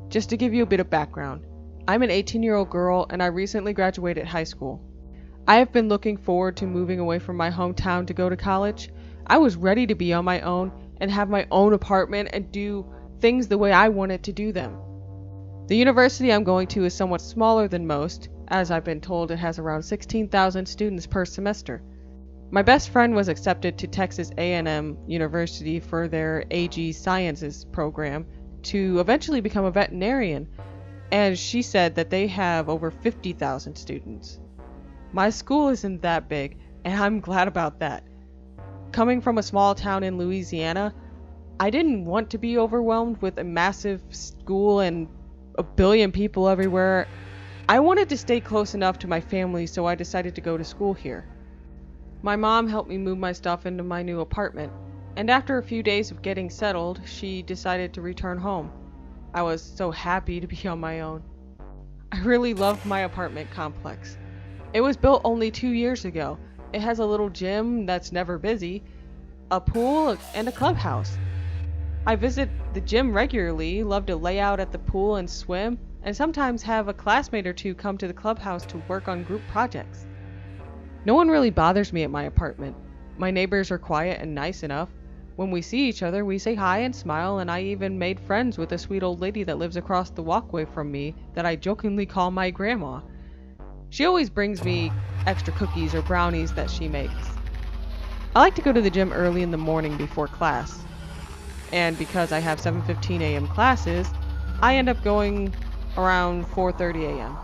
Just to give you a bit of background, I'm an 18-year-old girl and I recently graduated high school. I have been looking forward to moving away from my hometown to go to college. I was ready to be on my own and have my own apartment and do things the way I wanted to do them. The university I'm going to is somewhat smaller than most, as I've been told it has around 16,000 students per semester. My best friend was accepted to Texas A&M University for their AG Sciences program to eventually become a veterinarian, and she said that they have over 50,000 students. My school isn't that big, and I'm glad about that. Coming from a small town in Louisiana, I didn't want to be overwhelmed with a massive school and a billion people everywhere. I wanted to stay close enough to my family, so I decided to go to school here. My mom helped me move my stuff into my new apartment, and after a few days of getting settled, she decided to return home. I was so happy to be on my own. I really loved my apartment complex. It was built only 2 years ago. It has a little gym that's never busy, a pool, and a clubhouse. I visit the gym regularly, love to lay out at the pool and swim, and sometimes have a classmate or two come to the clubhouse to work on group projects. No one really bothers me at my apartment. My neighbors are quiet and nice enough. When we see each other, we say hi and smile, and I even made friends with a sweet old lady that lives across the walkway from me that I jokingly call my grandma. She always brings me extra cookies or brownies that she makes. I like to go to the gym early in the morning before class. And because I have 7:15 a.m. classes, I end up going around 4:30 a.m.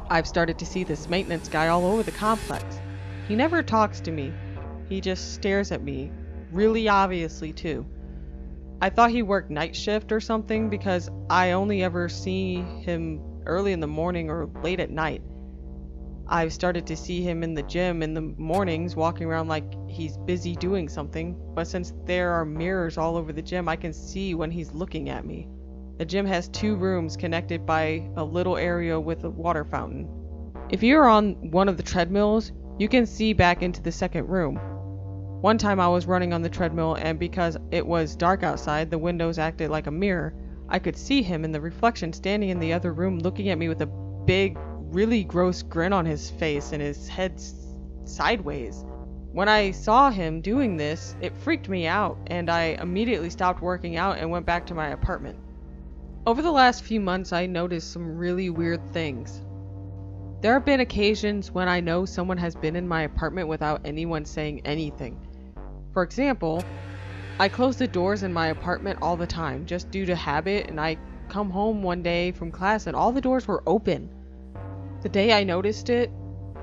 I've started to see this maintenance guy all over the complex. He never talks to me. He just stares at me, really obviously too. I thought he worked night shift or something because I only ever see him early in the morning or late at night. I've started to see him in the gym in the mornings walking around like he's busy doing something, but since there are mirrors all over the gym, I can see when he's looking at me. The gym has 2 rooms connected by a little area with a water fountain. If you're on one of the treadmills, you can see back into the second room. One time I was running on the treadmill, and because it was dark outside, the windows acted like a mirror. I could see him in the reflection standing in the other room looking at me with a big, really gross grin on his face and his head sideways. When I saw him doing this, it freaked me out, and I immediately stopped working out and went back to my apartment. Over the last few months, I noticed some really weird things. There have been occasions when I know someone has been in my apartment without anyone saying anything. For example, I close the doors in my apartment all the time, just due to habit, and I come home one day from class and all the doors were open. The day I noticed it,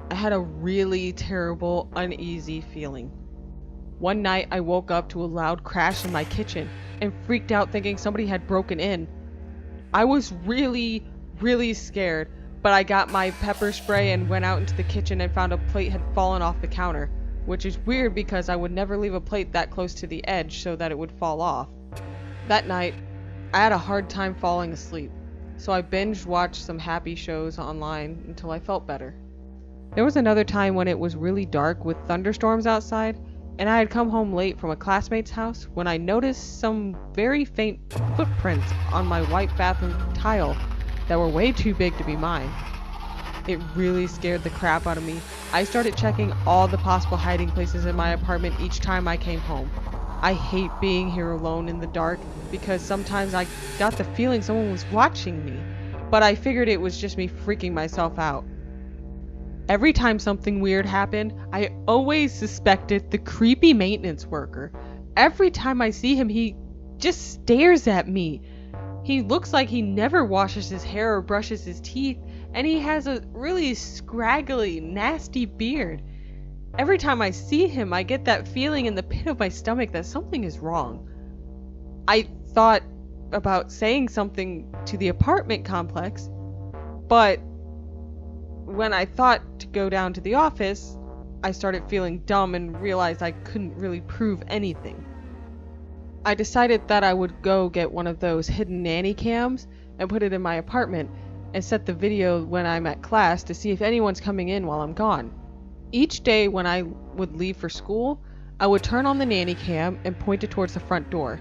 I had a really terrible, uneasy feeling. One night I woke up to a loud crash in my kitchen and freaked out thinking somebody had broken in. I was really, really scared, but I got my pepper spray and went out into the kitchen and found a plate had fallen off the counter, which is weird because I would never leave a plate that close to the edge so that it would fall off. That night, I had a hard time falling asleep, so I binge watched some happy shows online until I felt better. There was another time when it was really dark with thunderstorms outside, and I had come home late from a classmate's house when I noticed some very faint footprints on my white bathroom tile that were way too big to be mine. It really scared the crap out of me. I started checking all the possible hiding places in my apartment each time I came home. I hate being here alone in the dark because sometimes I got the feeling someone was watching me, but I figured it was just me freaking myself out. Every time something weird happened, I always suspected the creepy maintenance worker. Every time I see him, he just stares at me. He looks like he never washes his hair or brushes his teeth, and he has a really scraggly, nasty beard. Every time I see him, I get that feeling in the pit of my stomach that something is wrong. I thought about saying something to the apartment complex, but when I thought to go down to the office, I started feeling dumb and realized I couldn't really prove anything. I decided that I would go get one of those hidden nanny cams and put it in my apartment and set the video when I'm at class to see if anyone's coming in while I'm gone. Each day when I would leave for school, I would turn on the nanny cam and point it towards the front door.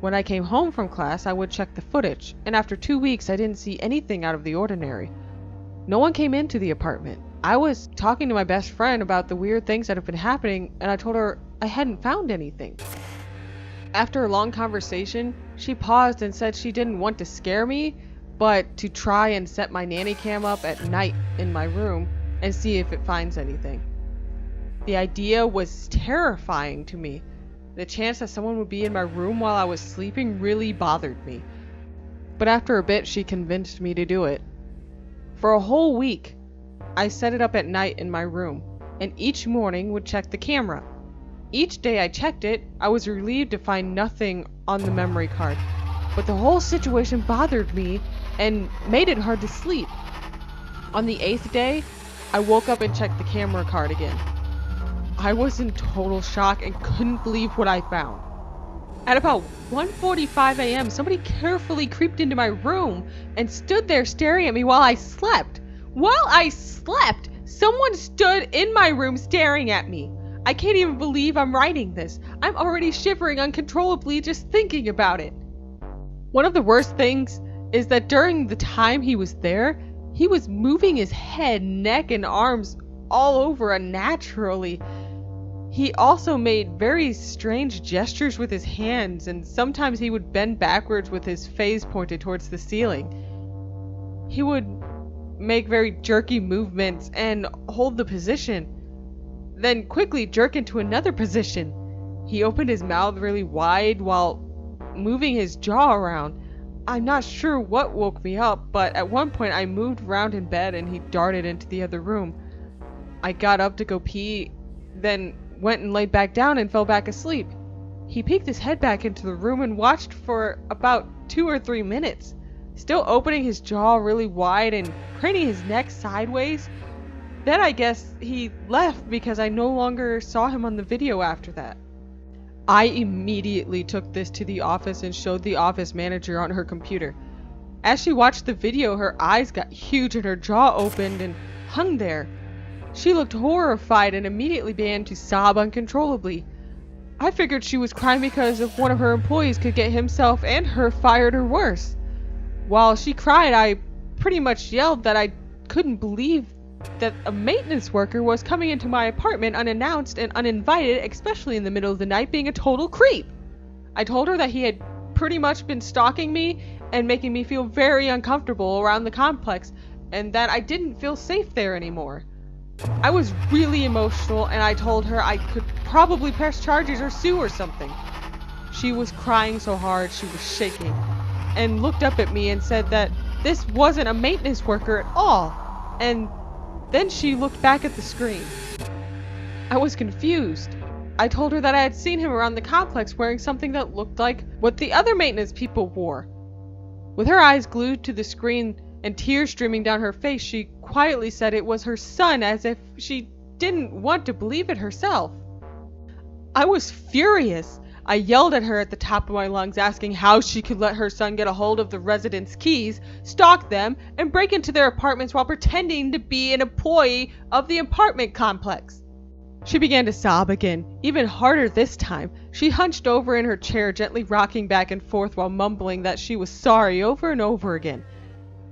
When I came home from class, I would check the footage, and after 2 weeks, I didn't see anything out of the ordinary. No one came into the apartment. I was talking to my best friend about the weird things that have been happening, and I told her I hadn't found anything. After a long conversation, she paused and said she didn't want to scare me, but to try and set my nanny cam up at night in my room and see if it finds anything. The idea was terrifying to me. The chance that someone would be in my room while I was sleeping really bothered me. But after a bit, she convinced me to do it. For a whole week, I set it up at night in my room, and each morning would check the camera. Each day I checked it, I was relieved to find nothing on the memory card. But the whole situation bothered me and made it hard to sleep. On the 8th day, I woke up and checked the camera card again. I was in total shock and couldn't believe what I found. At about 1:45 a.m., somebody carefully creeped into my room and stood there staring at me while I slept. While I slept, someone stood in my room staring at me. I can't even believe I'm writing this. I'm already shivering uncontrollably just thinking about it. One of the worst things is that during the time he was there, he was moving his head, neck, and arms all over unnaturally. He also made very strange gestures with his hands, and sometimes he would bend backwards with his face pointed towards the ceiling. He would make very jerky movements and hold the position, then quickly jerk into another position. He opened his mouth really wide while moving his jaw around. I'm not sure what woke me up, but at one point I moved around in bed and he darted into the other room. I got up to go pee, then went and laid back down and fell back asleep. He peeked his head back into the room and watched for about 2 or 3 minutes, still opening his jaw really wide and craning his neck sideways. Then I guess he left because I no longer saw him on the video after that. I immediately took this to the office and showed the office manager on her computer. As she watched the video, her eyes got huge and her jaw opened and hung there. She looked horrified and immediately began to sob uncontrollably. I figured she was crying because of one of her employees could get himself and her fired or worse. While she cried, I pretty much yelled that I couldn't believe that a maintenance worker was coming into my apartment unannounced and uninvited, especially in the middle of the night, being a total creep. I told her that he had pretty much been stalking me and making me feel very uncomfortable around the complex, and that I didn't feel safe there anymore. I was really emotional, and I told her I could probably press charges or sue or something. She was crying so hard she was shaking, and looked up at me and said that this wasn't a maintenance worker at all, and then she looked back at the screen. I was confused. I told her that I had seen him around the complex wearing something that looked like what the other maintenance people wore. With her eyes glued to the screen and tears streaming down her face, she quietly said it was her son, as if she didn't want to believe it herself. I was furious. I yelled at her at the top of my lungs, asking how she could let her son get a hold of the residents' keys, stalk them, and break into their apartments while pretending to be an employee of the apartment complex. She began to sob again, even harder this time. She hunched over in her chair, gently rocking back and forth while mumbling that she was sorry over and over again.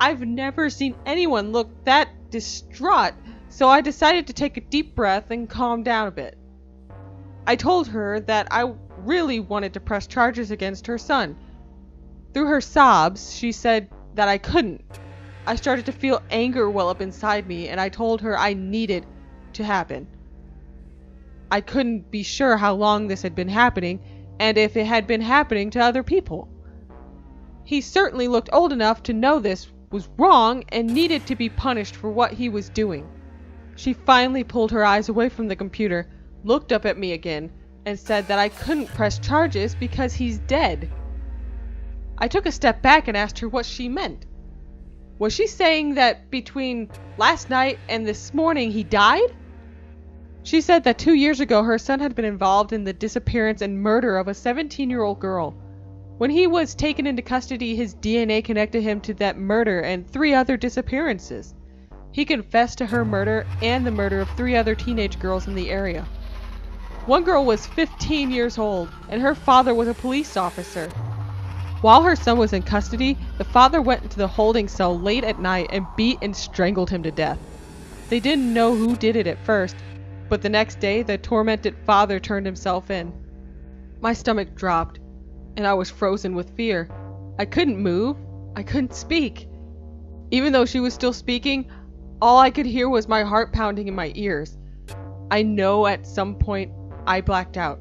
I've never seen anyone look that distraught, so I decided to take a deep breath and calm down a bit. I told her that I really wanted to press charges against her son. Through her sobs, she said that I couldn't. I started to feel anger well up inside me, and I told her I needed to happen. I couldn't be sure how long this had been happening, and if it had been happening to other people. He certainly looked old enough to know this was wrong and needed to be punished for what he was doing. She finally pulled her eyes away from the computer, looked up at me again, and said that I couldn't press charges because he's dead. I took a step back and asked her what she meant. Was she saying that between last night and this morning he died? She said that 2 years ago her son had been involved in the disappearance and murder of a 17-year-old girl. When he was taken into custody, his DNA connected him to that murder and 3 other disappearances. He confessed to her murder and the murder of 3 other teenage girls in the area. One girl was 15 years old, and her father was a police officer. While her son was in custody, the father went into the holding cell late at night and beat and strangled him to death. They didn't know who did it at first, but the next day the tormented father turned himself in. My stomach dropped, and I was frozen with fear. I couldn't move. I couldn't speak. Even though she was still speaking, all I could hear was my heart pounding in my ears. I know at some point I blacked out.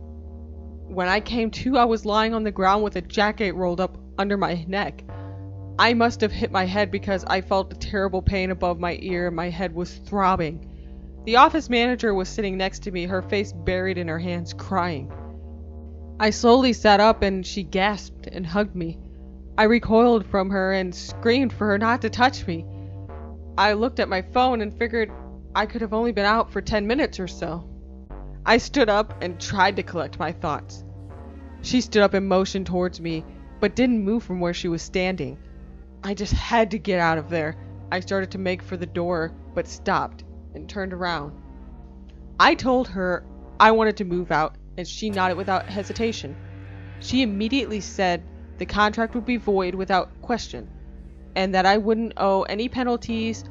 When I came to, I was lying on the ground with a jacket rolled up under my neck. I must have hit my head because I felt a terrible pain above my ear and my head was throbbing. The office manager was sitting next to me, her face buried in her hands, crying. I slowly sat up and she gasped and hugged me. I recoiled from her and screamed for her not to touch me. I looked at my phone and figured I could have only been out for 10 minutes or so. I stood up and tried to collect my thoughts. She stood up and motioned towards me, but didn't move from where she was standing. I just had to get out of there. I started to make for the door, but stopped and turned around. I told her I wanted to move out, and she nodded without hesitation. She immediately said the contract would be void without question, and that I wouldn't owe any penalties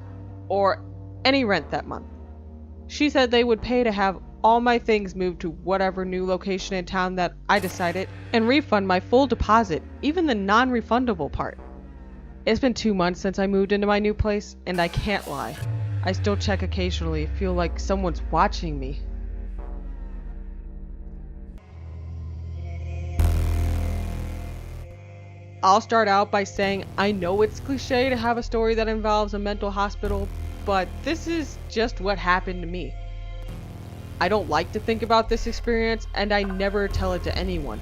or any rent that month. She said they would pay to have all my things moved to whatever new location in town that I decided, and refund my full deposit, even the non-refundable part. It's been 2 months since I moved into my new place, and I can't lie. I still check occasionally, feel like someone's watching me. I'll start out by saying I know it's cliche to have a story that involves a mental hospital, but this is just what happened to me. I don't like to think about this experience, and I never tell it to anyone,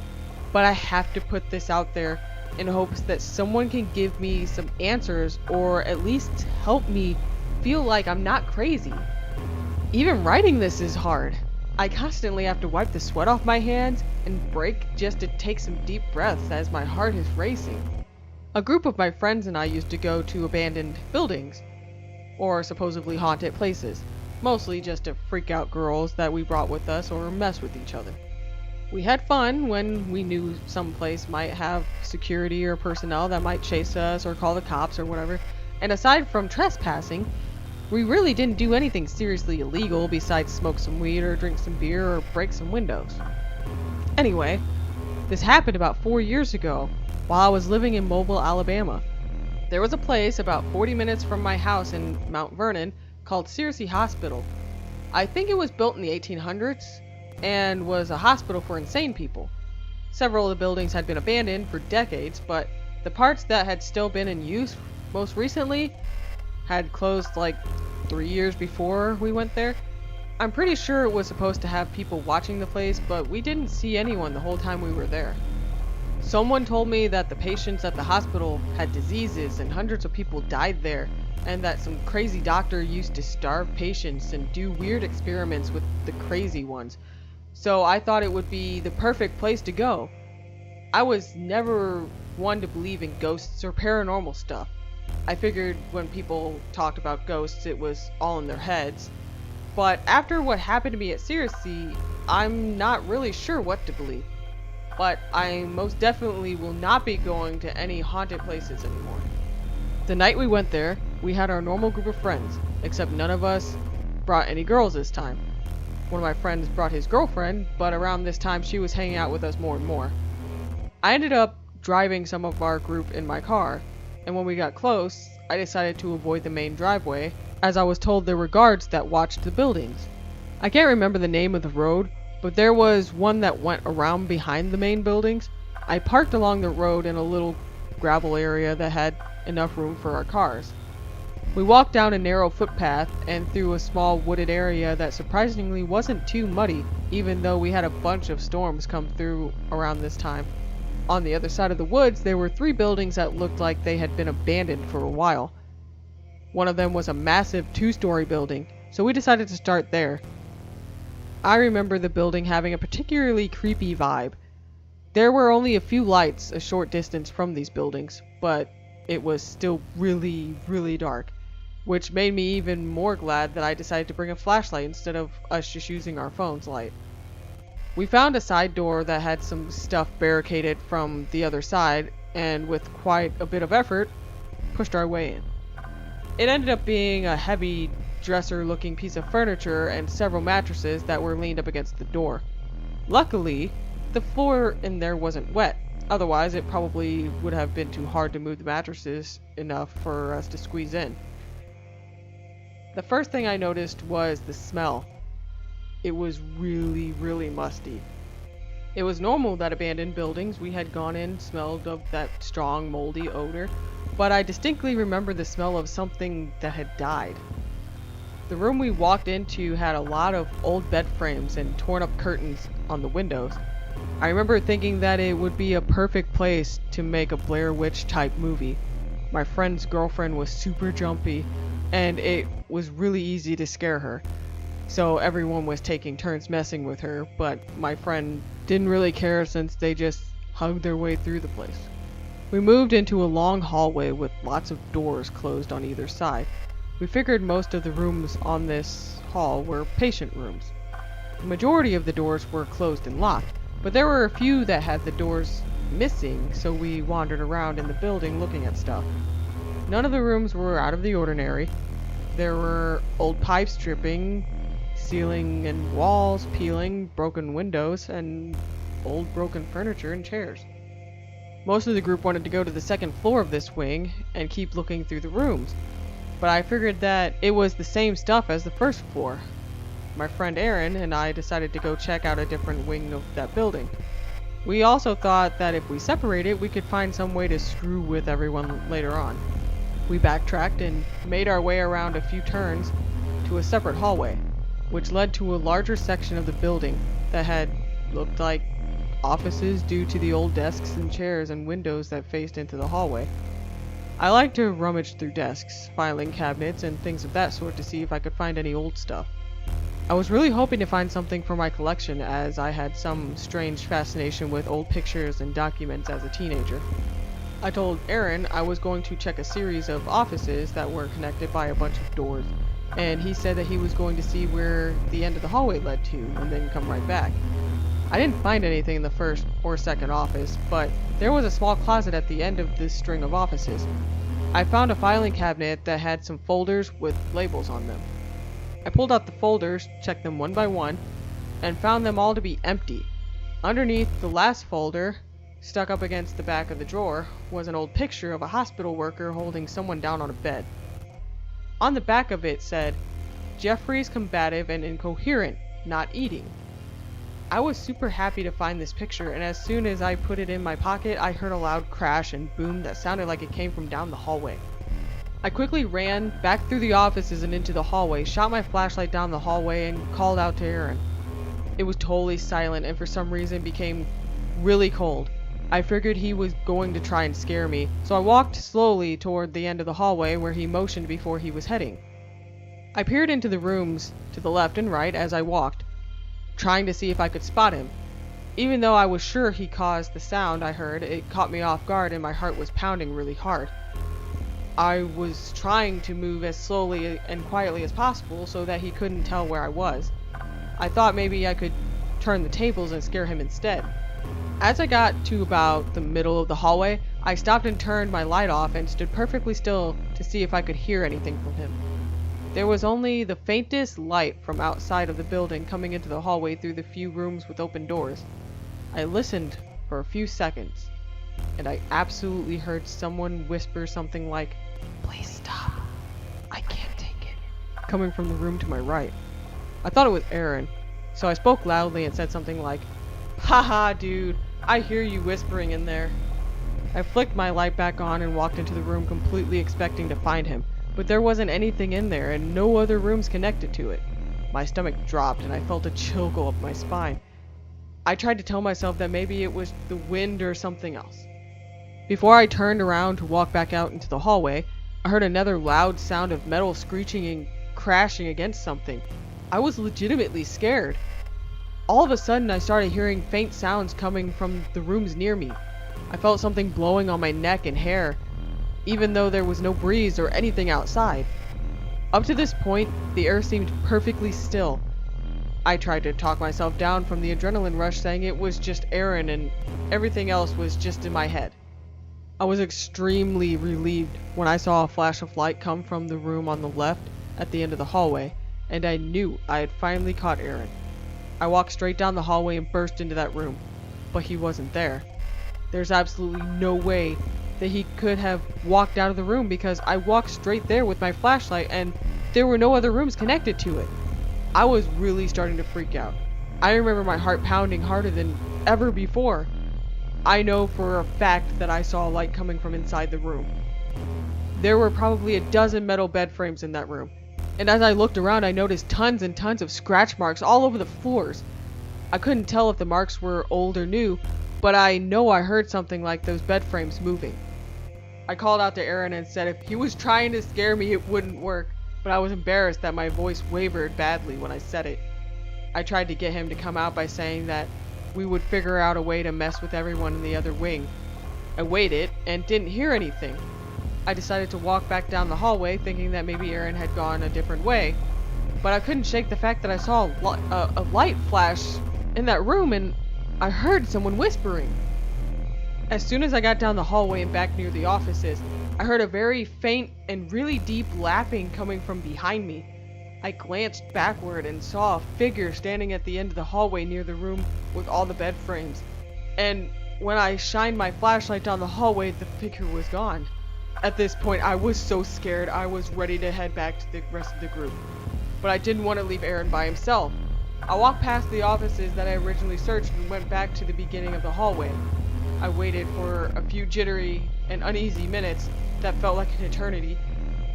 but I have to put this out there in hopes that someone can give me some answers or at least help me feel like I'm not crazy. Even writing this is hard. I constantly have to wipe the sweat off my hands and break just to take some deep breaths as my heart is racing. A group of my friends and I used to go to abandoned buildings, or supposedly haunted places, mostly just to freak out girls that we brought with us or mess with each other. We had fun when we knew some place might have security or personnel that might chase us or call the cops or whatever, and aside from trespassing, we really didn't do anything seriously illegal besides smoke some weed or drink some beer or break some windows. Anyway, this happened about 4 years ago while I was living in Mobile, Alabama. There was a place about 40 minutes from my house in Mount Vernon called Searcy Hospital. I think it was built in the 1800s and was a hospital for insane people. Several of the buildings had been abandoned for decades, but the parts that had still been in use most recently had closed like 3 years before we went there. I'm pretty sure it was supposed to have people watching the place, but we didn't see anyone the whole time we were there. Someone told me that the patients at the hospital had diseases and hundreds of people died there, and that some crazy doctor used to starve patients and do weird experiments with the crazy ones. So I thought it would be the perfect place to go. I was never one to believe in ghosts or paranormal stuff. I figured when people talked about ghosts it was all in their heads. But after what happened to me at Searcy, I'm not really sure what to believe. But I most definitely will not be going to any haunted places anymore. The night we went there, we had our normal group of friends, except none of us brought any girls this time. One of my friends brought his girlfriend, but around this time she was hanging out with us more and more. I ended up driving some of our group in my car, and when we got close, I decided to avoid the main driveway, as I was told there were guards that watched the buildings. I can't remember the name of the road, but there was one that went around behind the main buildings. I parked along the road in a little gravel area that had enough room for our cars. We walked down a narrow footpath and through a small wooded area that surprisingly wasn't too muddy, even though we had a bunch of storms come through around this time. On the other side of the woods, there were 3 buildings that looked like they had been abandoned for a while. One of them was a massive 2-story building, so we decided to start there. I remember the building having a particularly creepy vibe. There were only a few lights a short distance from these buildings, but it was still really, really dark, which made me even more glad that I decided to bring a flashlight instead of us just using our phone's light. We found a side door that had some stuff barricaded from the other side, and with quite a bit of effort, pushed our way in. It ended up being a heavy dresser-looking piece of furniture and several mattresses that were leaned up against the door. Luckily, the floor in there wasn't wet. Otherwise, it probably would have been too hard to move the mattresses enough for us to squeeze in. The first thing I noticed was the smell. It was really, really musty. It was normal that abandoned buildings we had gone in smelled of that strong, moldy odor, but I distinctly remember the smell of something that had died. The room we walked into had a lot of old bed frames and torn up curtains on the windows. I remember thinking that it would be a perfect place to make a Blair Witch type movie. My friend's girlfriend was super jumpy, and it was really easy to scare her. So everyone was taking turns messing with her, but my friend didn't really care since they just hugged their way through the place. We moved into a long hallway with lots of doors closed on either side. We figured most of the rooms on this hall were patient rooms. The majority of the doors were closed and locked, but there were a few that had the doors missing, so we wandered around in the building looking at stuff. None of the rooms were out of the ordinary. There were old pipes dripping, ceiling and walls peeling, broken windows, and old broken furniture and chairs. Most of the group wanted to go to the second floor of this wing and keep looking through the rooms, but I figured that it was the same stuff as the first floor. My friend Aaron and I decided to go check out a different wing of that building. We also thought that if we separated, we could find some way to screw with everyone later on. We backtracked and made our way around a few turns to a separate hallway, which led to a larger section of the building that had looked like offices due to the old desks and chairs and windows that faced into the hallway. I like to rummage through desks, filing cabinets, and things of that sort to see if I could find any old stuff. I was really hoping to find something for my collection, as I had some strange fascination with old pictures and documents as a teenager. I told Aaron I was going to check a series of offices that were connected by a bunch of doors, and he said that he was going to see where the end of the hallway led to and then come right back. I didn't find anything in the first or second office, but there was a small closet at the end of this string of offices. I found a filing cabinet that had some folders with labels on them. I pulled out the folders, checked them one by one, and found them all to be empty. Underneath the last folder, stuck up against the back of the drawer, was an old picture of a hospital worker holding someone down on a bed. On the back of it said, "Jeffrey's combative and incoherent, not eating." I was super happy to find this picture, and as soon as I put it in my pocket, I heard a loud crash and boom that sounded like it came from down the hallway. I quickly ran back through the offices and into the hallway, shot my flashlight down the hallway, and called out to Aaron. It was totally silent and for some reason became really cold. I figured he was going to try and scare me, so I walked slowly toward the end of the hallway where he motioned before he was heading. I peered into the rooms to the left and right as I walked, trying to see if I could spot him. Even though I was sure he caused the sound I heard, it caught me off guard and my heart was pounding really hard. I was trying to move as slowly and quietly as possible so that he couldn't tell where I was. I thought maybe I could turn the tables and scare him instead. As I got to about the middle of the hallway, I stopped and turned my light off and stood perfectly still to see if I could hear anything from him. There was only the faintest light from outside of the building coming into the hallway through the few rooms with open doors. I listened for a few seconds, and I absolutely heard someone whisper something like, "Please stop. I can't take it," coming from the room to my right. I thought it was Aaron, so I spoke loudly and said something like, "Haha, dude, I hear you whispering in there." I flicked my light back on and walked into the room completely expecting to find him, but there wasn't anything in there and no other rooms connected to it. My stomach dropped and I felt a chill go up my spine. I tried to tell myself that maybe it was the wind or something else. Before I turned around to walk back out into the hallway, I heard another loud sound of metal screeching and crashing against something. I was legitimately scared. All of a sudden, I started hearing faint sounds coming from the rooms near me. I felt something blowing on my neck and hair, even though there was no breeze or anything outside. Up to this point, the air seemed perfectly still. I tried to talk myself down from the adrenaline rush, saying it was just Aaron and everything else was just in my head. I was extremely relieved when I saw a flash of light come from the room on the left at the end of the hallway, and I knew I had finally caught Aaron. I walked straight down the hallway and burst into that room, but he wasn't there. There's absolutely no way that he could have walked out of the room because I walked straight there with my flashlight and there were no other rooms connected to it. I was really starting to freak out. I remember my heart pounding harder than ever before. I know for a fact that I saw a light coming from inside the room. There were probably a dozen metal bed frames in that room, and as I looked around I noticed tons and tons of scratch marks all over the floors. I couldn't tell if the marks were old or new, but I know I heard something like those bed frames moving. I called out to Aaron and said if he was trying to scare me it wouldn't work, but I was embarrassed that my voice wavered badly when I said it. I tried to get him to come out by saying that we would figure out a way to mess with everyone in the other wing. I waited and didn't hear anything. I decided to walk back down the hallway thinking that maybe Aaron had gone a different way, but I couldn't shake the fact that I saw a light flash in that room and I heard someone whispering. As soon as I got down the hallway and back near the offices, I heard a very faint and really deep lapping coming from behind me. I glanced backward and saw a figure standing at the end of the hallway near the room with all the bed frames. And when I shined my flashlight down the hallway, the figure was gone. At this point, I was so scared I was ready to head back to the rest of the group. But I didn't want to leave Aaron by himself. I walked past the offices that I originally searched and went back to the beginning of the hallway. I waited for a few jittery and uneasy minutes that felt like an eternity,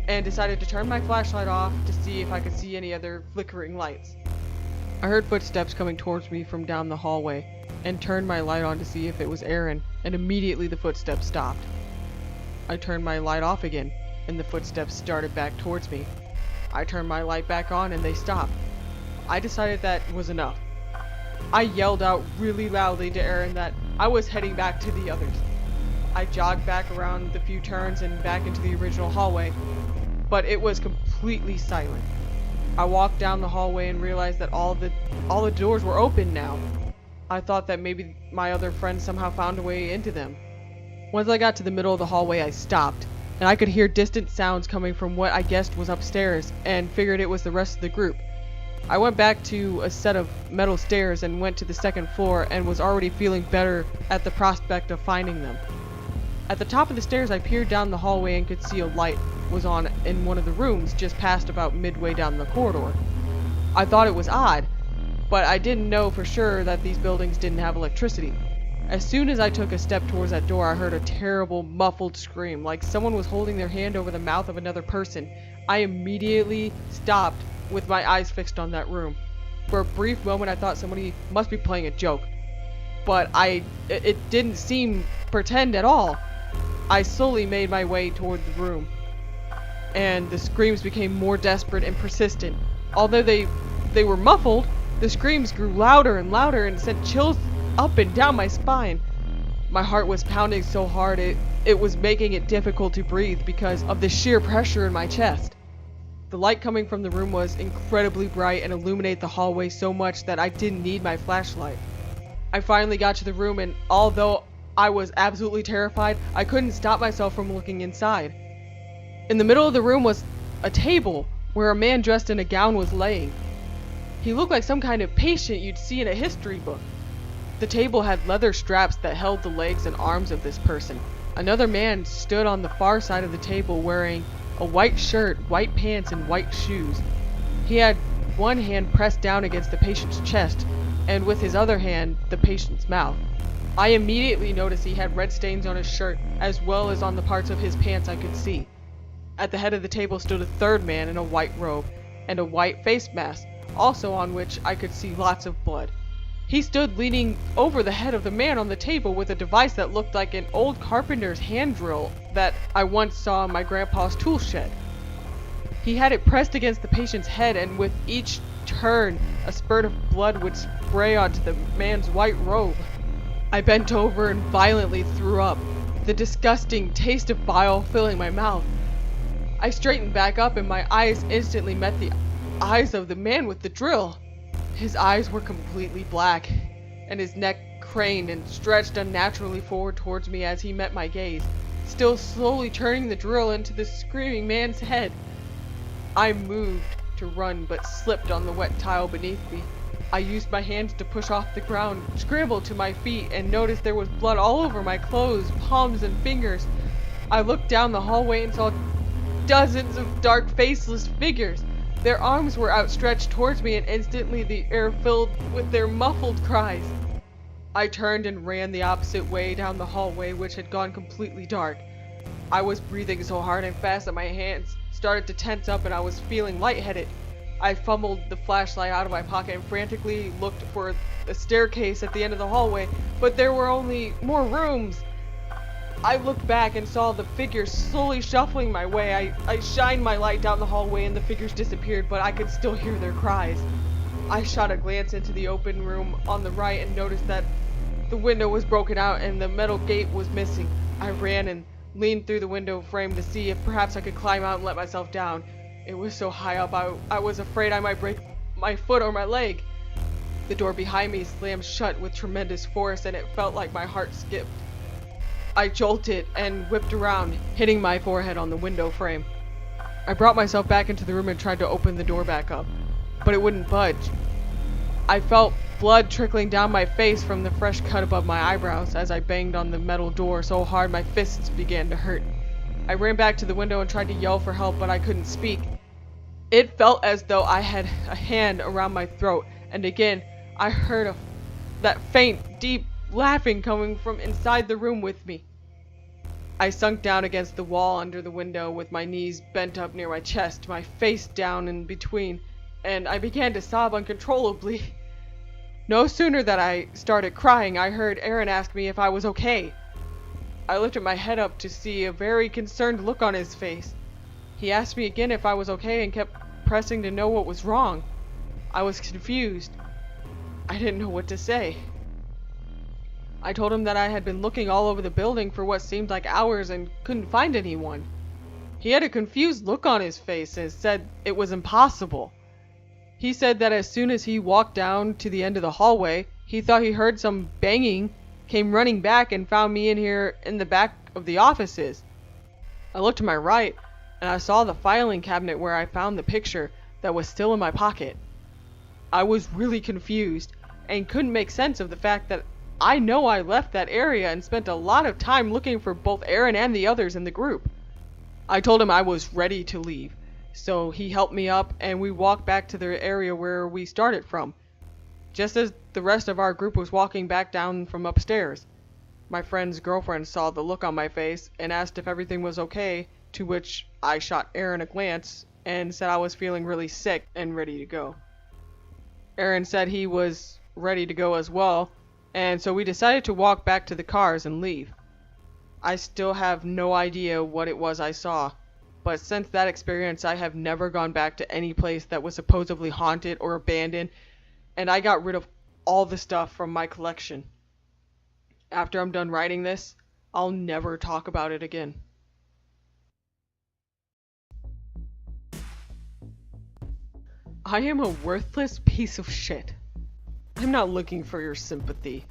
and decided to turn my flashlight off to see if I could see any other flickering lights. I heard footsteps coming towards me from down the hallway, and turned my light on to see if it was Aaron, and immediately the footsteps stopped. I turned my light off again, and the footsteps started back towards me. I turned my light back on and they stopped. I decided that was enough. I yelled out really loudly to Aaron that I was heading back to the others. I jogged back around the few turns and back into the original hallway, but it was completely silent. I walked down the hallway and realized that all the doors were open now. I thought that maybe my other friends somehow found a way into them. Once I got to the middle of the hallway, I stopped, and I could hear distant sounds coming from what I guessed was upstairs, and figured it was the rest of the group. I went back to a set of metal stairs and went to the second floor and was already feeling better at the prospect of finding them. At the top of the stairs, I peered down the hallway and could see a light was on in one of the rooms just past about midway down the corridor. I thought it was odd, but I didn't know for sure that these buildings didn't have electricity. As soon as I took a step towards that door, I heard a terrible, muffled scream, like someone was holding their hand over the mouth of another person. I immediately stopped with my eyes fixed on that room. For a brief moment, I thought somebody must be playing a joke, but it didn't seem pretend at all. I slowly made my way toward the room, and the screams became more desperate and persistent. Although they were muffled, the screams grew louder and louder and sent chills up and down my spine. My heart was pounding so hard it was making it difficult to breathe because of the sheer pressure in my chest. The light coming from the room was incredibly bright and illuminated the hallway so much that I didn't need my flashlight. I finally got to the room, and although I was absolutely terrified, I couldn't stop myself from looking inside. In the middle of the room was a table where a man dressed in a gown was laying. He looked like some kind of patient you'd see in a history book. The table had leather straps that held the legs and arms of this person. Another man stood on the far side of the table wearing a white shirt, white pants, and white shoes. He had one hand pressed down against the patient's chest, and with his other hand, the patient's mouth. I immediately noticed he had red stains on his shirt, as well as on the parts of his pants I could see. At the head of the table stood a third man in a white robe, and a white face mask, also on which I could see lots of blood. He stood leaning over the head of the man on the table with a device that looked like an old carpenter's hand drill that I once saw in my grandpa's tool shed. He had it pressed against the patient's head, and with each turn, a spurt of blood would spray onto the man's white robe. I bent over and violently threw up, the disgusting taste of bile filling my mouth. I straightened back up, and my eyes instantly met the eyes of the man with the drill. His eyes were completely black, and his neck craned and stretched unnaturally forward towards me as he met my gaze. still slowly turning the drill into the screaming man's head. I moved to run but slipped on the wet tile beneath me. I used my hands to push off the ground, scrambled to my feet, and noticed there was blood all over my clothes, palms, and fingers. I looked down the hallway and saw dozens of dark, faceless figures. Their arms were outstretched towards me, and instantly the air filled with their muffled cries. I turned and ran the opposite way down the hallway, which had gone completely dark. I was breathing so hard and fast that my hands started to tense up and I was feeling lightheaded. I fumbled the flashlight out of my pocket and frantically looked for a staircase at the end of the hallway, but there were only more rooms. I looked back and saw the figures slowly shuffling my way. I shined my light down the hallway and the figures disappeared, but I could still hear their cries. I shot a glance into the open room on the right and noticed that the window was broken out and the metal gate was missing. I ran and leaned through the window frame to see if perhaps I could climb out and let myself down. It was so high up, I was afraid I might break my foot or my leg. The door behind me slammed shut with tremendous force and it felt like my heart skipped. I jolted and whipped around, hitting my forehead on the window frame. I brought myself back into the room and tried to open the door back up, but it wouldn't budge. I felt blood trickling down my face from the fresh cut above my eyebrows as I banged on the metal door so hard my fists began to hurt. I ran back to the window and tried to yell for help, but I couldn't speak. It felt as though I had a hand around my throat, and again I heard that faint, deep laughing coming from inside the room with me. I sunk down against the wall under the window with my knees bent up near my chest, my face down in between, and I began to sob uncontrollably. No sooner than I started crying, I heard Aaron ask me if I was okay. I lifted my head up to see a very concerned look on his face. He asked me again if I was okay and kept pressing to know what was wrong. I was confused. I didn't know what to say. I told him that I had been looking all over the building for what seemed like hours and couldn't find anyone. He had a confused look on his face and said it was impossible. He said that as soon as he walked down to the end of the hallway, he thought he heard some banging, came running back and found me in here in the back of the offices. I looked to my right and I saw the filing cabinet where I found the picture that was still in my pocket. I was really confused and couldn't make sense of the fact that I know I left that area and spent a lot of time looking for both Aaron and the others in the group. I told him I was ready to leave, so he helped me up and we walked back to the area where we started from, just as the rest of our group was walking back down from upstairs. My friend's girlfriend saw the look on my face and asked if everything was okay, to which I shot Aaron a glance and said I was feeling really sick and ready to go. Aaron said he was ready to go as well, and so we decided to walk back to the cars and leave. I still have no idea what it was I saw, but since that experience I have never gone back to any place that was supposedly haunted or abandoned, and I got rid of all the stuff from my collection. After I'm done writing this, I'll never talk about it again. I am a worthless piece of shit. I'm not looking for your sympathy.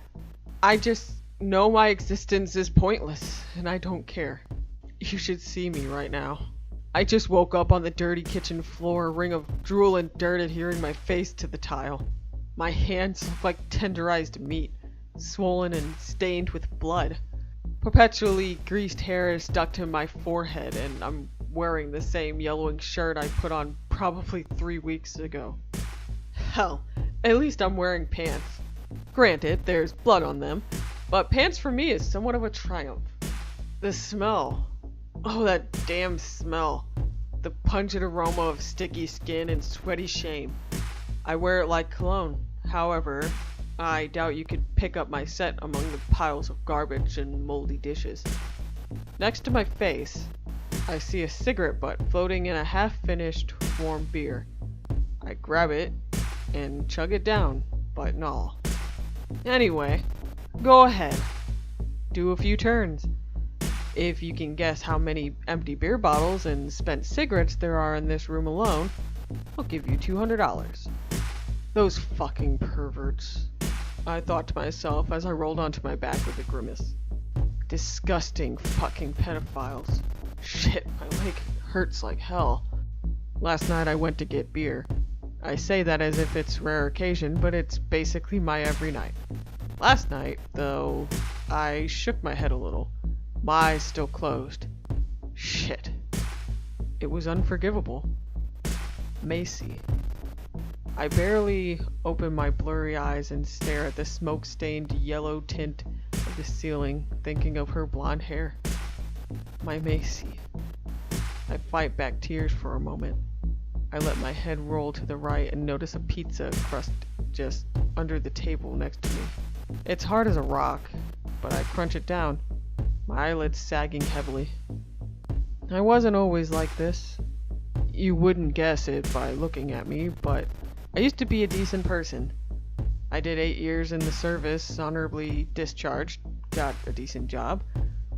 I just know my existence is pointless, and I don't care. You should see me right now. I just woke up on the dirty kitchen floor, a ring of drool and dirt adhering my face to the tile. My hands look like tenderized meat, swollen and stained with blood. Perpetually greased hair is stuck to my forehead, and I'm wearing the same yellowing shirt I put on probably 3 weeks ago. Hell, at least I'm wearing pants. Granted, there's blood on them, but pants for me is somewhat of a triumph. The smell. Oh, that damn smell. The pungent aroma of sticky skin and sweaty shame. I wear it like cologne. However, I doubt you could pick up my scent among the piles of garbage and moldy dishes. Next to my face, I see a cigarette butt floating in a half-finished warm beer. I grab it and chug it down, butt and all. Anyway, go ahead. Do a few turns. If you can guess how many empty beer bottles and spent cigarettes there are in this room alone, I'll give you $200. Those fucking perverts, I thought to myself as I rolled onto my back with a grimace. Disgusting fucking pedophiles. Shit, my leg hurts like hell. Last night I went to get beer. I say that as if it's rare occasion, but it's basically my every night. Last night, though, I shook my head a little. My eyes still closed. Shit. It was unforgivable. Macy. I barely open my blurry eyes and stare at the smoke-stained yellow tint of the ceiling, thinking of her blonde hair. My Macy. I fight back tears for a moment. I let my head roll to the right and notice a pizza crust just under the table next to me. It's hard as a rock, but I crunch it down, my eyelids sagging heavily. I wasn't always like this. You wouldn't guess it by looking at me, but I used to be a decent person. I did 8 years in the service, honorably discharged, got a decent job,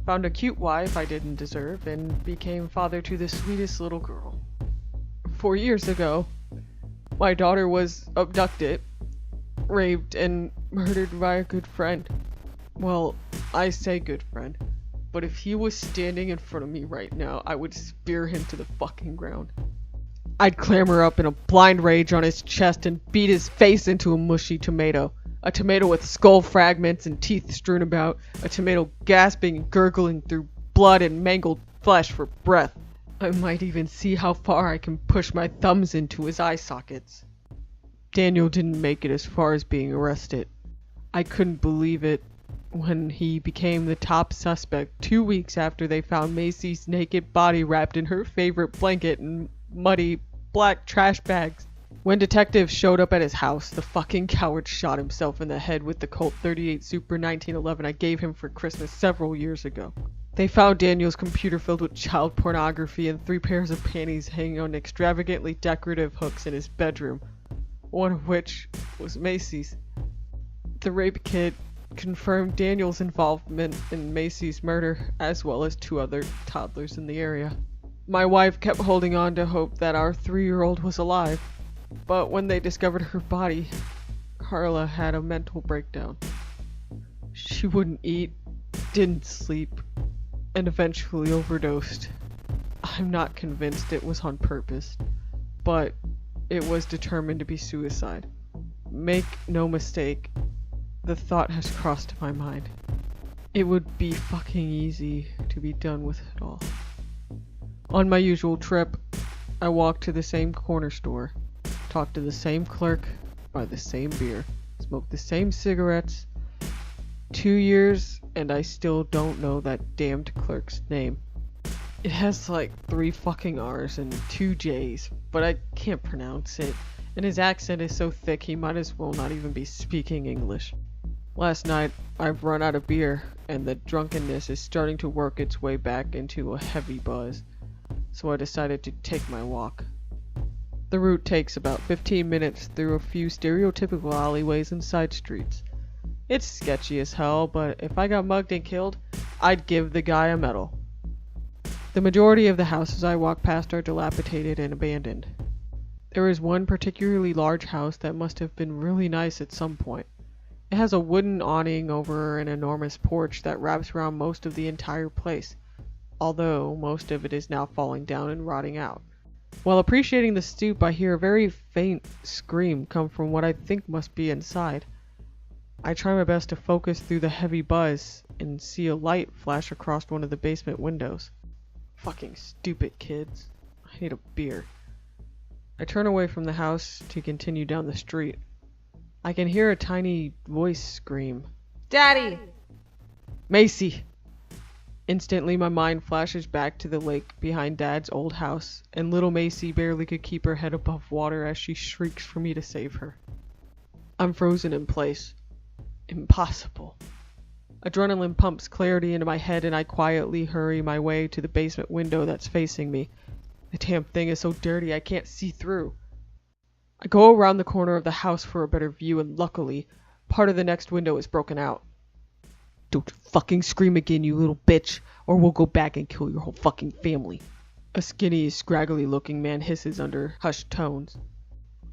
found a cute wife I didn't deserve, and became father to the sweetest little girl. 4 years ago, my daughter was abducted, raped, and murdered by a good friend. Well, I say good friend, but if he was standing in front of me right now, I would spear him to the fucking ground. I'd clamber up in a blind rage on his chest and beat his face into a mushy tomato. A tomato with skull fragments and teeth strewn about. A tomato gasping and gurgling through blood and mangled flesh for breath. I might even see how far I can push my thumbs into his eye sockets. Daniel didn't make it as far as being arrested. I couldn't believe it when he became the top suspect 2 weeks after they found Macy's naked body wrapped in her favorite blanket and muddy black trash bags. When detectives showed up at his house, the fucking coward shot himself in the head with the Colt 38 Super 1911 I gave him for Christmas several years ago. They found Daniel's computer filled with child pornography and 3 pairs of panties hanging on extravagantly decorative hooks in his bedroom, one of which was Macy's. The rape kit confirmed Daniel's involvement in Macy's murder, as well as 2 other toddlers in the area. My wife kept holding on to hope that our 3-year-old was alive, but when they discovered her body, Carla had a mental breakdown. She wouldn't eat, didn't sleep, and eventually overdosed. I'm not convinced it was on purpose, but it was determined to be suicide. Make no mistake, the thought has crossed my mind. It would be fucking easy to be done with it all. On my usual trip, I walked to the same corner store, talked to the same clerk, buy the same beer, smoked the same cigarettes. 2 years, and I still don't know that damned clerk's name. It has like 3 fucking R's and 2 J's, but I can't pronounce it, and his accent is so thick he might as well not even be speaking English. Last night, I've run out of beer, and the drunkenness is starting to work its way back into a heavy buzz, so I decided to take my walk. The route takes about 15 minutes through a few stereotypical alleyways and side streets. It's sketchy as hell, but if I got mugged and killed, I'd give the guy a medal. The majority of the houses I walk past are dilapidated and abandoned. There is one particularly large house that must have been really nice at some point. It has a wooden awning over an enormous porch that wraps around most of the entire place, although most of it is now falling down and rotting out. While appreciating the stoop, I hear a very faint scream come from what I think must be inside. I try my best to focus through the heavy buzz and see a light flash across one of the basement windows. Fucking stupid kids. I need a beer. I turn away from the house to continue down the street. I can hear a tiny voice scream, "Daddy!" "Macy!" Instantly my mind flashes back to the lake behind Dad's old house, and little Macy barely could keep her head above water as she shrieks for me to save her. I'm frozen in place. Impossible. Adrenaline pumps clarity into my head and I quietly hurry my way to the basement window that's facing me. The damn thing is so dirty I can't see through. I go around the corner of the house for a better view, and luckily, part of the next window is broken out. "Don't you fucking scream again, you little bitch, or we'll go back and kill your whole fucking family." A skinny, scraggly-looking man hisses under hushed tones.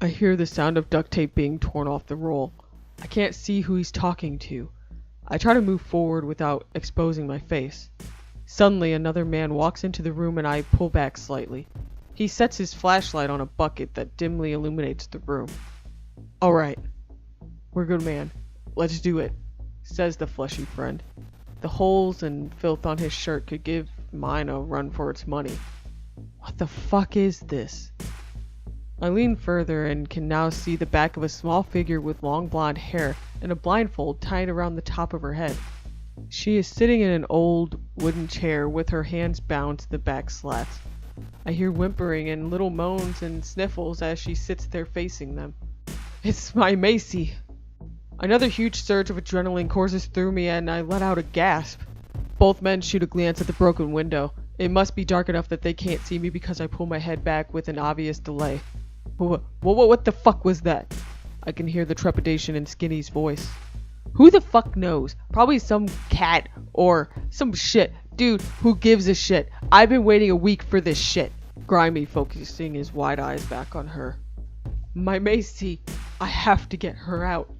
I hear the sound of duct tape being torn off the roll. I can't see who he's talking to. I try to move forward without exposing my face. Suddenly, another man walks into the room and I pull back slightly. He sets his flashlight on a bucket that dimly illuminates the room. "Alright, we're good, man. Let's do it," says the fleshy friend. The holes and filth on his shirt could give mine a run for its money. What the fuck is this? I lean further and can now see the back of a small figure with long blonde hair and a blindfold tied around the top of her head. She is sitting in an old wooden chair with her hands bound to the back slats. I hear whimpering and little moans and sniffles as she sits there facing them. It's my Macy. Another huge surge of adrenaline courses through me and I let out a gasp. Both men shoot a glance at the broken window. It must be dark enough that they can't see me because I pull my head back with an obvious delay. What the fuck was that? I can hear the trepidation in Skinny's voice. Who the fuck knows? Probably some cat or some shit. Dude, who gives a shit? I've been waiting a week for this shit. Grimy, focusing his wide eyes back on her. My Macy, I have to get her out.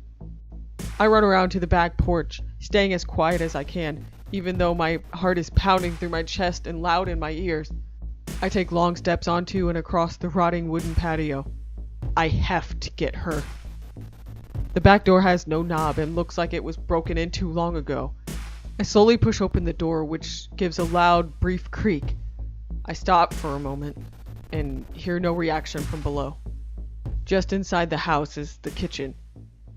I run around to the back porch, staying as quiet as I can, even though my heart is pounding through my chest and loud in my ears. I take long steps onto and across the rotting wooden patio. I have to get her. The back door has no knob and looks like it was broken into long ago. I slowly push open the door, which gives a loud, brief creak. I stop for a moment and hear no reaction from below. Just inside the house is the kitchen,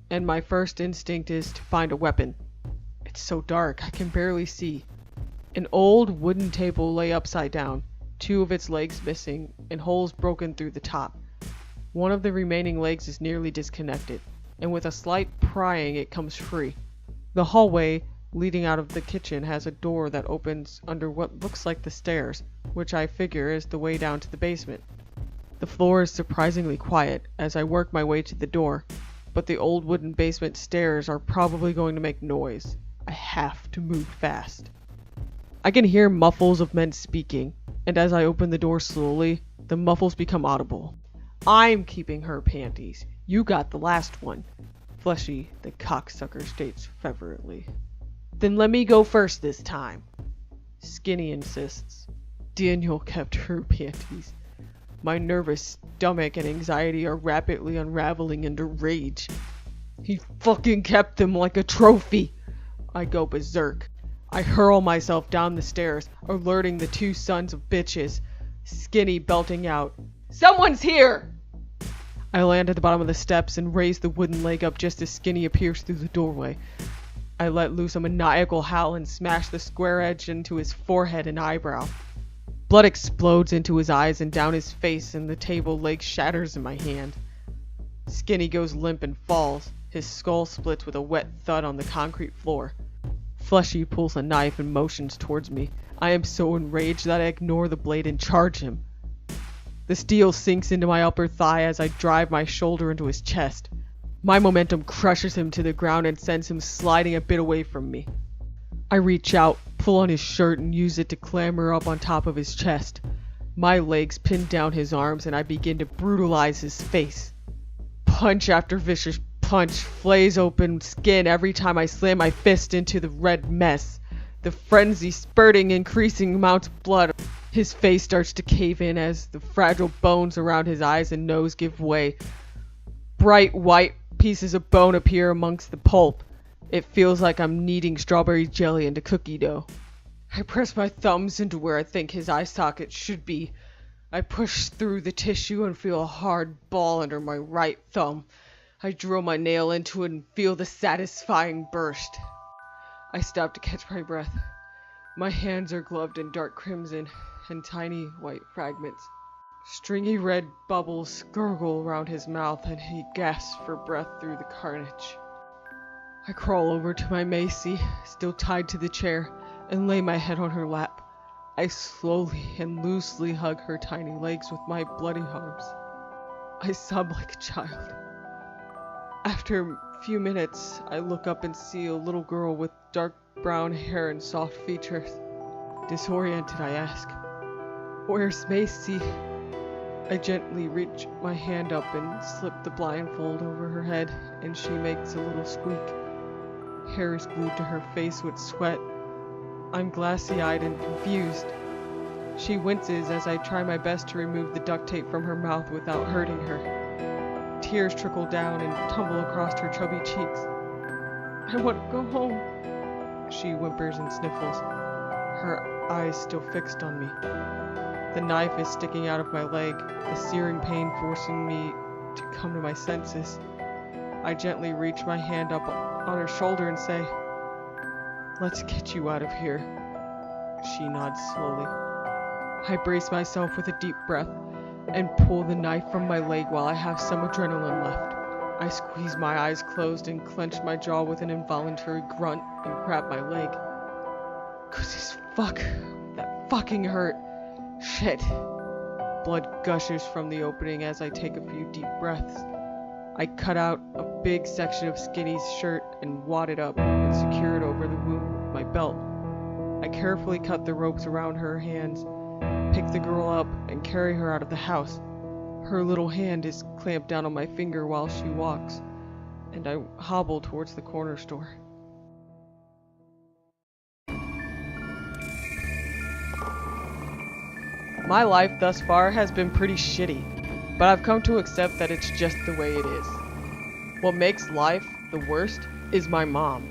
and my first instinct is to find a weapon. It's so dark, I can barely see. An old wooden table lay upside down, 2 of its legs missing, and holes broken through the top. One of the remaining legs is nearly disconnected, and with a slight prying it comes free. The hallway leading out of the kitchen has a door that opens under what looks like the stairs, which I figure is the way down to the basement. The floor is surprisingly quiet as I work my way to the door, but the old wooden basement stairs are probably going to make noise. I have to move fast. I can hear muffles of men speaking, and as I open the door slowly, the muffles become audible. I'm keeping her panties. You got the last one. Fleshy, the cocksucker, states fervently. Then let me go first this time. Skinny insists. Daniel kept her panties. My nervous stomach and anxiety are rapidly unraveling into rage. He fucking kept them like a trophy. I go berserk. I hurl myself down the stairs, alerting the 2 sons of bitches. Skinny belting out, "Someone's here!" I land at the bottom of the steps and raise the wooden leg up just as Skinny appears through the doorway. I let loose a maniacal howl and smash the square edge into his forehead and eyebrow. Blood explodes into his eyes and down his face, and the table leg shatters in my hand. Skinny goes limp and falls. His skull splits with a wet thud on the concrete floor. Fleshy pulls a knife and motions towards me. I am so enraged that I ignore the blade and charge him. The steel sinks into my upper thigh as I drive my shoulder into his chest. My momentum crushes him to the ground and sends him sliding a bit away from me. I reach out, pull on his shirt, and use it to clamber up on top of his chest. My legs pin down his arms and I begin to brutalize his face. Punch after vicious punch flays open skin every time I slam my fist into the red mess. The frenzy spurting increasing amounts of blood. His face starts to cave in as the fragile bones around his eyes and nose give way. Bright white pieces of bone appear amongst the pulp. It feels like I'm kneading strawberry jelly into cookie dough. I press my thumbs into where I think his eye socket should be. I push through the tissue and feel a hard ball under my right thumb. I drill my nail into it and feel the satisfying burst. I stop to catch my breath. My hands are gloved in dark crimson and tiny white fragments. Stringy red bubbles gurgle around his mouth and he gasps for breath through the carnage. I crawl over to my Macy, still tied to the chair, and lay my head on her lap. I slowly and loosely hug her tiny legs with my bloody arms. I sob like a child. After a few minutes, I look up and see a little girl with dark brown hair and soft features. Disoriented, I ask, "Where's Macy?" I gently reach my hand up and slip the blindfold over her head, and she makes a little squeak. Hair is glued to her face with sweat. I'm glassy-eyed and confused. She winces as I try my best to remove the duct tape from her mouth without hurting her. Tears trickle down and tumble across her chubby cheeks. I want to go home, she whimpers and sniffles, her eyes still fixed on me. The knife is sticking out of my leg, the searing pain forcing me to come to my senses. I gently reach my hand up on her shoulder and say, "Let's get you out of here." She nods slowly. I brace myself with a deep breath and pull the knife from my leg while I have some adrenaline left. I squeeze my eyes closed and clench my jaw with an involuntary grunt and grab my leg. 'Cause this fuck, that fucking hurt. Shit. Blood gushes from the opening as I take a few deep breaths. I cut out a big section of Skinny's shirt and wad it up and secure it over the wound with my belt. I carefully cut the ropes around her hands, pick the girl up, and carry her out of the house. Her little hand is clamped down on my finger while she walks, and I hobble towards the corner store. My life thus far has been pretty shitty, but I've come to accept that it's just the way it is. What makes life the worst is my mom.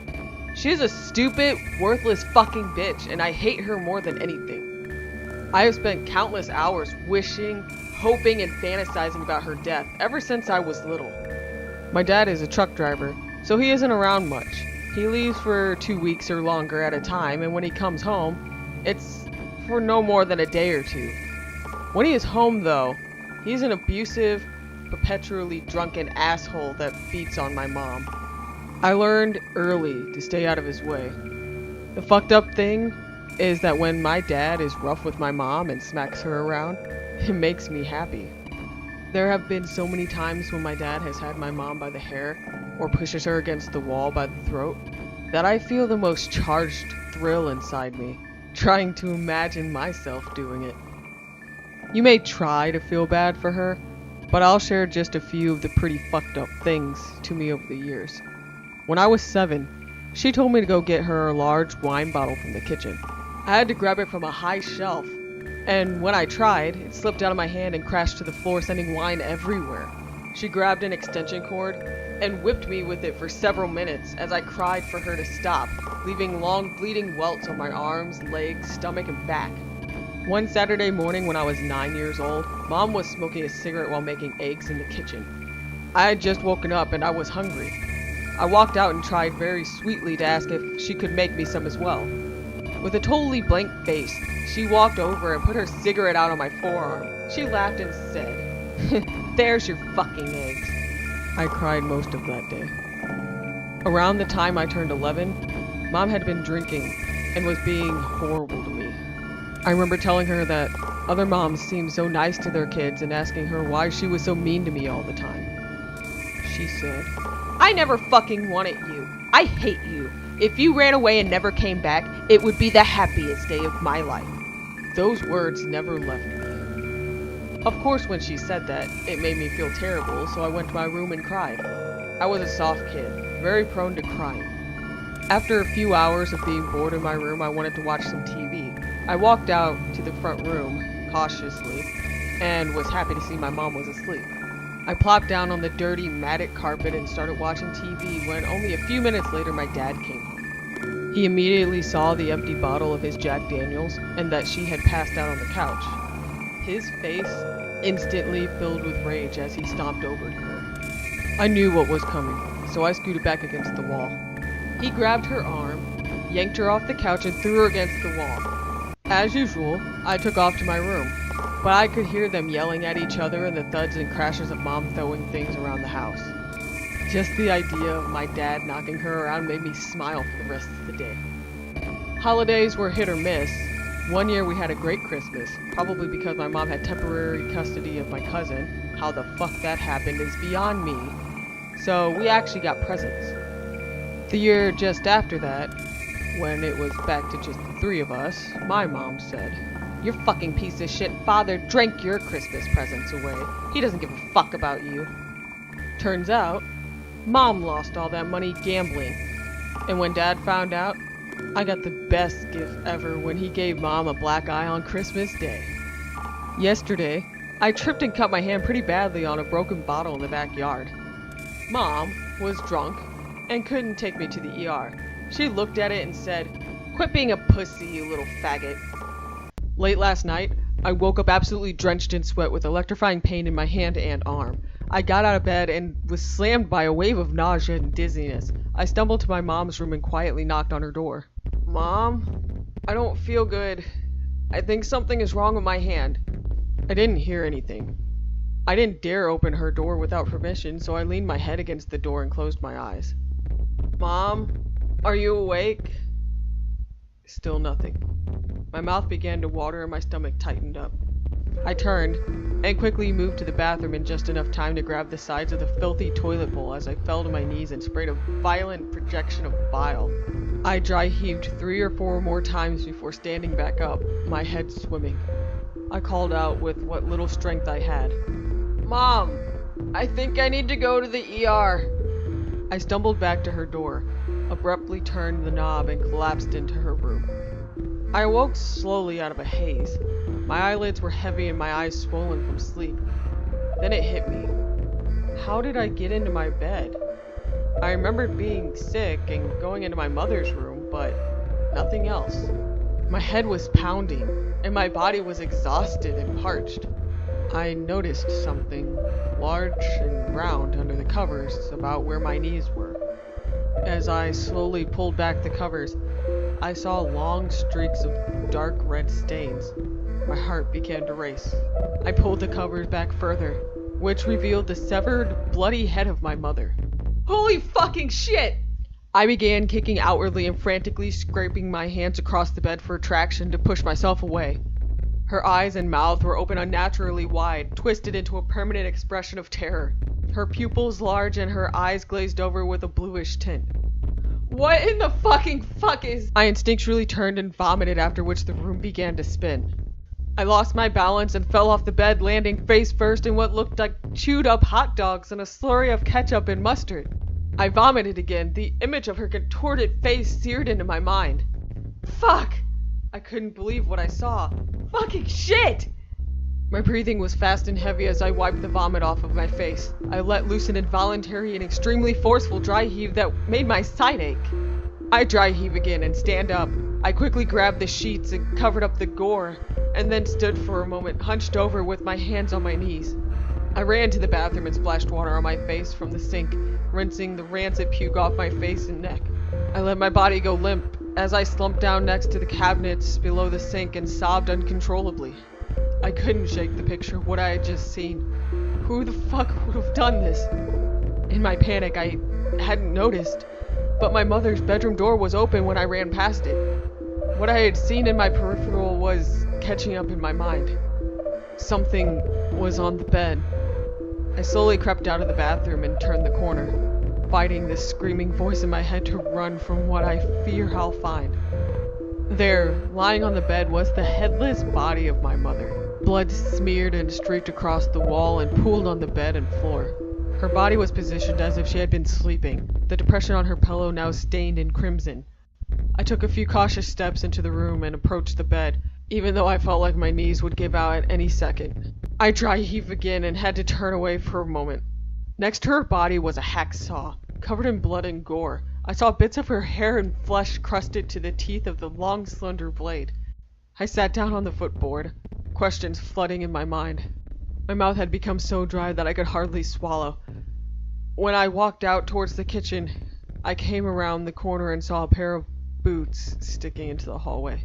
She's a stupid, worthless fucking bitch, and I hate her more than anything. I have spent countless hours wishing, hoping, and fantasizing about her death ever since I was little. My dad is a truck driver, so he isn't around much. He leaves for 2 weeks or longer at a time, and when he comes home, it's for no more than a day or two. When he is home, though, he's an abusive, perpetually drunken asshole that beats on my mom. I learned early to stay out of his way. The fucked up thing is that when my dad is rough with my mom and smacks her around, it makes me happy. There have been so many times when my dad has had my mom by the hair or pushes her against the wall by the throat that I feel the most charged thrill inside me, trying to imagine myself doing it. You may try to feel bad for her, but I'll share just a few of the pretty fucked up things to me over the years. When I was 7, she told me to go get her a large wine bottle from the kitchen. I had to grab it from a high shelf, and when I tried, it slipped out of my hand and crashed to the floor, sending wine everywhere. She grabbed an extension cord and whipped me with it for several minutes as I cried for her to stop, leaving long bleeding welts on my arms, legs, stomach, and back. One Saturday morning when I was 9 years old, Mom was smoking a cigarette while making eggs in the kitchen. I had just woken up and I was hungry. I walked out and tried very sweetly to ask if she could make me some as well. With a totally blank face, she walked over and put her cigarette out on my forearm. She laughed and said, "There's your fucking eggs." I cried most of that day. Around the time I turned 11, Mom had been drinking and was being horrible to me. I remember telling her that other moms seemed so nice to their kids and asking her why she was so mean to me all the time. She said, "I never fucking wanted you. I hate you. If you ran away and never came back, it would be the happiest day of my life." Those words never left me. Of course, when she said that, it made me feel terrible, so I went to my room and cried. I was a soft kid, very prone to crying. After a few hours of being bored in my room, I wanted to watch some TV. I walked out to the front room, cautiously, and was happy to see my mom was asleep. I plopped down on the dirty, matted carpet and started watching TV when only a few minutes later my dad came home. He immediately saw the empty bottle of his Jack Daniels and that she had passed out on the couch. His face instantly filled with rage as he stomped over to her. I knew what was coming, so I scooted back against the wall. He grabbed her arm, yanked her off the couch, and threw her against the wall. As usual, I took off to my room, but I could hear them yelling at each other and the thuds and crashes of Mom throwing things around the house. Just the idea of my dad knocking her around made me smile for the rest of the day. Holidays were hit or miss. One year we had a great Christmas, probably because my mom had temporary custody of my cousin. How the fuck that happened is beyond me. So we actually got presents. The year just after that, when it was back to just the 3 of us, my mom said, "Your fucking piece of shit father drank your Christmas presents away. He doesn't give a fuck about you." Turns out, Mom lost all that money gambling. And when Dad found out, I got the best gift ever when he gave Mom a black eye on Christmas Day. Yesterday, I tripped and cut my hand pretty badly on a broken bottle in the backyard. Mom was drunk and couldn't take me to the ER. She looked at it and said, "Quit being a pussy, you little faggot." Late last night, I woke up absolutely drenched in sweat with electrifying pain in my hand and arm. I got out of bed and was slammed by a wave of nausea and dizziness. I stumbled to my mom's room and quietly knocked on her door. "Mom, I don't feel good. I think something is wrong with my hand." I didn't hear anything. I didn't dare open her door without permission, so I leaned my head against the door and closed my eyes. "Mom, are you awake?" Still nothing. My mouth began to water and my stomach tightened up. I turned and quickly moved to the bathroom in just enough time to grab the sides of the filthy toilet bowl as I fell to my knees and sprayed a violent projection of bile. I dry heaved 3 or 4 more times before standing back up, my head swimming. I called out with what little strength I had. "Mom, I think I need to go to the ER." I stumbled back to her door, abruptly turned the knob and collapsed into her room. I awoke slowly out of a haze. My eyelids were heavy and my eyes swollen from sleep. Then it hit me. How did I get into my bed? I remembered being sick and going into my mother's room, but nothing else. My head was pounding, and my body was exhausted and parched. I noticed something large and round under the covers about where my knees were. As I slowly pulled back the covers, I saw long streaks of dark red stains. My heart began to race. I pulled the covers back further, which revealed the severed, bloody head of my mother. Holy fucking shit! I began kicking outwardly and frantically scraping my hands across the bed for traction to push myself away. Her eyes and mouth were open unnaturally wide, twisted into a permanent expression of terror. Her pupils large and her eyes glazed over with a bluish tint. What in the fucking fuck is... I instinctually turned and vomited, after which the room began to spin. I lost my balance and fell off the bed, landing face first in what looked like chewed up hot dogs and a slurry of ketchup and mustard. I vomited again, the image of her contorted face seared into my mind. Fuck! I couldn't believe what I saw. Fucking shit! My breathing was fast and heavy as I wiped the vomit off of my face. I let loose an involuntary and extremely forceful dry heave that made my side ache. I dry heave again and stand up. I quickly grabbed the sheets and covered up the gore, and then stood for a moment hunched over with my hands on my knees. I ran to the bathroom and splashed water on my face from the sink, rinsing the rancid puke off my face and neck. I let my body go limp as I slumped down next to the cabinets below the sink and sobbed uncontrollably. I couldn't shake the picture of what I had just seen. Who the fuck would have done this? In my panic, I hadn't noticed, but my mother's bedroom door was open when I ran past it. What I had seen in my peripheral was catching up in my mind. Something was on the bed. I slowly crept out of the bathroom and turned the corner, fighting this screaming voice in my head to run from what I fear I'll find. There, lying on the bed, was the headless body of my mother. Blood smeared and streaked across the wall and pooled on the bed and floor. Her body was positioned as if she had been sleeping, the depression on her pillow now stained in crimson. I took a few cautious steps into the room and approached the bed, even though I felt like my knees would give out at any second. I dry heaved again and had to turn away for a moment. Next to her body was a hacksaw, covered in blood and gore. I saw bits of her hair and flesh crusted to the teeth of the long, slender blade. I sat down on the footboard, questions flooding in my mind. My mouth had become so dry that I could hardly swallow. When I walked out towards the kitchen, I came around the corner and saw a pair of boots sticking into the hallway.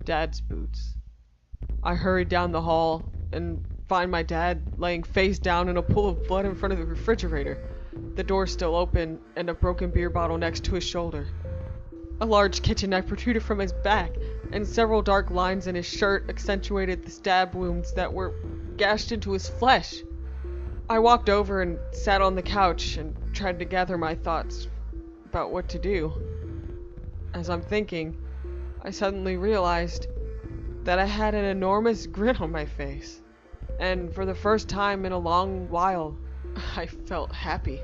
Dad's boots. I hurried down the hall and find my dad laying face down in a pool of blood in front of the refrigerator, the door still open and a broken beer bottle next to his shoulder. A large kitchen knife protruded from his back, and several dark lines in his shirt accentuated the stab wounds that were gashed into his flesh. I walked over and sat on the couch and tried to gather my thoughts about what to do. As I'm thinking, I suddenly realized that I had an enormous grin on my face, and for the first time in a long while, I felt happy.